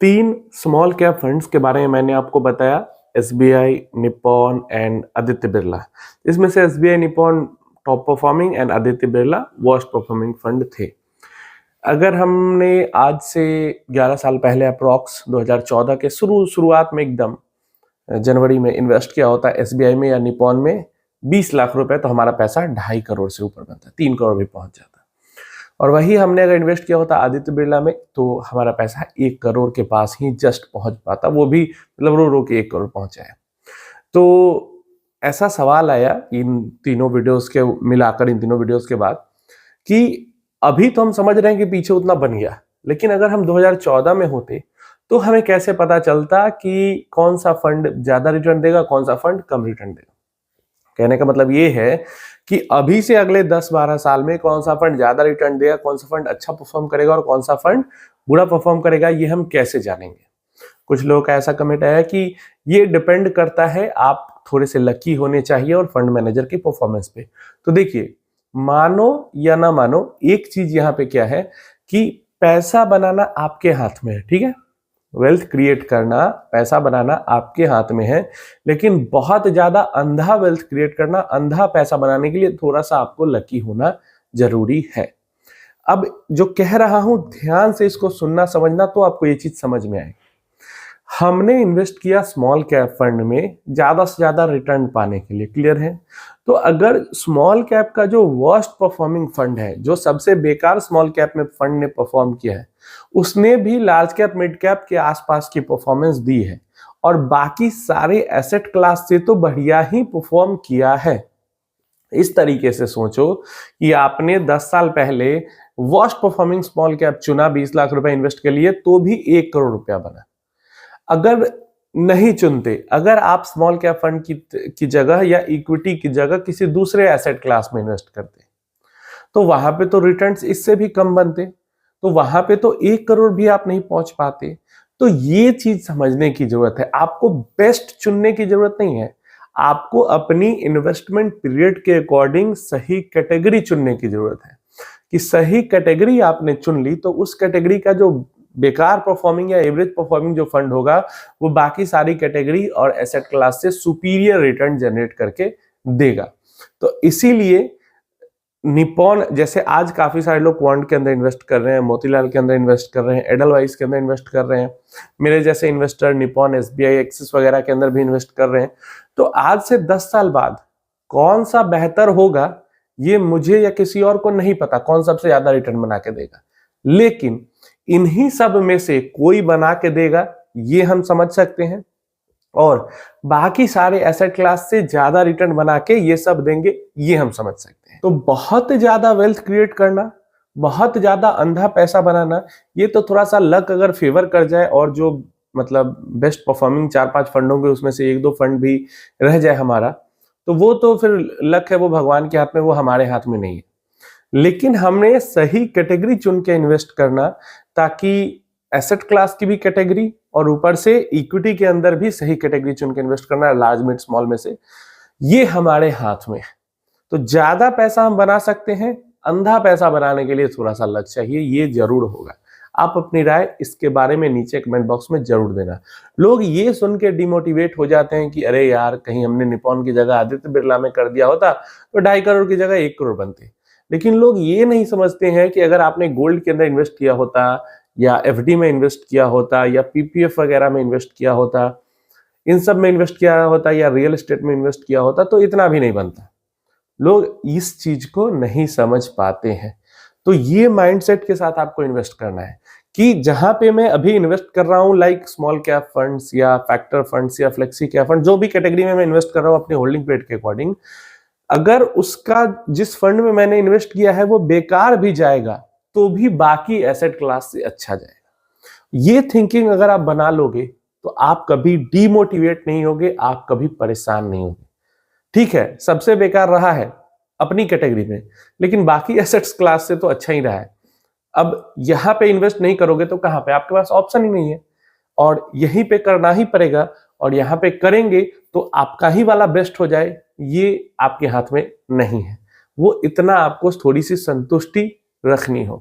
तीन small cap funds के बारे में मैंने आपको बताया, SBI, Nippon and Aditya Birla. इसमें से SBI, Nippon top performing and Aditya Birla worst performing fund थे। अगर हमने आज से 11 साल पहले अप्रॉक्स 2014 के शुरुआत में एकदम जनवरी में इन्वेस्ट किया होता एसबीआई में या निप्पॉन में 20 लाख रुपए, तो हमारा पैसा 2.5 करोड़ से ऊपर बनता, 3 करोड़ भी पहुंच जाता। और वही हमने अगर इन्वेस्ट किया होता आदित्य बिरला में, तो हमारा पैसा 1 करोड़ के पास ही जस्ट पहुंच पाता, वो भी मतलब रो के 1 करोड़ पहुंचा है। तो ऐसा सवाल आया इन तीनों वीडियोस के मिलाकर, इन तीनों वीडियोस के बाद, कि अभी तो हम समझ रहे हैं कि पीछे उतना बन गया, लेकिन अगर हम 2014 में होते तो हमें कैसे पता चलता कि कौन सा फंड ज्यादा रिटर्न देगा, कौन सा फंड कम रिटर्न देगा। कहने का मतलब ये है कि अभी से अगले 10-12 साल में कौन सा फंड ज्यादा रिटर्न देगा, कौन सा फंड अच्छा परफॉर्म करेगा और कौन सा फंड बुरा परफॉर्म करेगा, ये हम कैसे जानेंगे। कुछ लोगों का ऐसा कमेंट आया कि ये डिपेंड करता है, आप थोड़े से लकी होने चाहिए और फंड मैनेजर की परफॉर्मेंस पे। तो देखिए, मानो या ना मानो, एक चीज यहाँ पे क्या है कि पैसा बनाना आपके हाथ में है, ठीक है। वेल्थ क्रिएट करना, पैसा बनाना आपके हाथ में है, लेकिन बहुत ज्यादा अंधा वेल्थ क्रिएट करना, अंधा पैसा बनाने के लिए थोड़ा सा आपको लकी होना जरूरी है। अब जो कह रहा हूं, ध्यान से इसको सुनना, समझना, तो आपको ये चीज समझ में आए। हमने इन्वेस्ट किया स्मॉल कैप फंड में ज्यादा से ज्यादा रिटर्न पाने के लिए, क्लियर है। तो अगर स्मॉल कैप का जो वर्स्ट परफॉर्मिंग फंड है, जो सबसे बेकार स्मॉल कैप में फंड ने परफॉर्म किया है, उसने भी लार्ज कैप मिड कैप के आसपास की परफॉर्मेंस दी है और बाकी सारे एसेट क्लास से तो बढ़िया ही परफॉर्म किया है। इस तरीके से सोचो कि आपने 10 साल पहले वर्स्ट परफॉर्मिंग स्मॉल कैप चुना 20 लाख रुपए इन्वेस्ट के लिए, तो भी 1 करोड़ रुपया बना। अगर नहीं चुनते, अगर आप स्मॉल कैप फंड की जगह या इक्विटी की जगह किसी दूसरे एसेट क्लास में इन्वेस्ट करते, तो वहां पे तो रिटर्न्स इससे भी कम बनते, तो वहां पे तो 1 करोड़ भी आप नहीं पहुंच पाते। तो ये चीज समझने की जरूरत है। आपको बेस्ट चुनने की जरूरत नहीं है, आपको अपनी इन्वेस्टमेंट पीरियड के अकॉर्डिंग सही कैटेगरी चुनने की जरूरत है। कि सही कैटेगरी आपने चुन ली, तो उस कैटेगरी का जो बेकार परफॉर्मिंग या एवरेज परफॉर्मिंग जो फंड होगा, वो बाकी सारी कैटेगरी और एसेट क्लास से सुपीरियर रिटर्न जनरेट करके देगा। तो इसीलिए निप्पॉन, जैसे आज काफी सारे लोग क्वांट के अंदर इन्वेस्ट कर रहे हैं, मोतीलाल के अंदर इन्वेस्ट कर रहे हैं, एडलवाइस के अंदर इन्वेस्ट कर रहे हैं, मेरे जैसे इन्वेस्टर निप्पॉन, एसबीआई, एक्सिस वगैरह के अंदर भी इन्वेस्ट कर रहे हैं। तो आज से 10 साल बाद कौन सा बेहतर होगा, ये मुझे या किसी और को नहीं पता, कौन सबसे ज्यादा रिटर्न बना के देगा। लेकिन इन्हीं सब में से कोई बना के देगा, ये हम समझ सकते हैं, और बाकी सारे एसेट क्लास से ज्यादा रिटर्न बना के ये सब देंगे, ये हम समझ सकते हैं। तो बहुत ज्यादा वेल्थ क्रिएट करना, बहुत ज्यादा अंधा पैसा बनाना, ये तो थोड़ा सा लक अगर फेवर कर जाए और जो मतलब बेस्ट परफॉर्मिंग 4-5 फंड होंगे उसमें से 1-2 फंड भी रह जाए हमारा, तो वो तो फिर लक है, वो भगवान के हाथ में, वो हमारे हाथ में नहीं है। लेकिन हमने सही कैटेगरी चुन के इन्वेस्ट करना, ताकि एसेट क्लास की भी कैटेगरी और ऊपर से इक्विटी के अंदर भी सही कैटेगरी चुन के इन्वेस्ट करना, लार्ज मिड स्मॉल में से, ये हमारे हाथ में है। तो ज्यादा पैसा हम बना सकते हैं, अंधा पैसा बनाने के लिए थोड़ा सा लक चाहिए, ये जरूर होगा। आप अपनी राय इसके बारे में नीचे कमेंट बॉक्स में जरूर देना। लोग ये सुन के डिमोटिवेट हो जाते हैं कि अरे यार, कहीं हमने निप्पॉन की जगह आदित्य बिरला में कर दिया होता तो 2.5 करोड़ की जगह 1 करोड़ बनते। लेकिन लोग ये नहीं समझते हैं कि अगर आपने गोल्ड के अंदर इन्वेस्ट किया होता, या एफडी में इन्वेस्ट किया होता, या पीपीएफ वगैरह में इन्वेस्ट किया होता, इन सब में इन्वेस्ट किया होता, या रियल एस्टेट में इन्वेस्ट किया होता, तो इतना भी नहीं बनता। लोग इस चीज को नहीं समझ पाते हैं। तो ये माइंडसेट के साथ आपको इन्वेस्ट करना है कि जहां पे मैं अभी इन्वेस्ट कर रहा हूं, लाइक स्मॉल कैप फंड्स या फैक्टर फंड्स या फ्लेक्सी कैप फंड, जो भी कैटेगरी में मैं इन्वेस्ट कर रहा हूं अपनी होल्डिंग पीरियड के अकॉर्डिंग, अगर उसका जिस फंड में मैंने इन्वेस्ट किया है वो बेकार भी जाएगा, तो भी बाकी एसेट क्लास से अच्छा जाएगा। ये थिंकिंग अगर आप बना लोगे, तो आप कभी डीमोटिवेट नहीं होगे, आप कभी परेशान नहीं होगे। ठीक है, सबसे बेकार रहा है अपनी कैटेगरी में, लेकिन बाकी एसेट्स क्लास से तो अच्छा ही रहा है। अब यहां पे इन्वेस्ट नहीं करोगे तो कहां पे, आपके पास ऑप्शन ही नहीं है, और यहीं पे करना ही पड़ेगा। और यहां पे करेंगे तो आपका ही वाला बेस्ट हो जाए, ये आपके हाथ में नहीं है। वो इतना आपको थोड़ी सी संतुष्टि रखनी हो।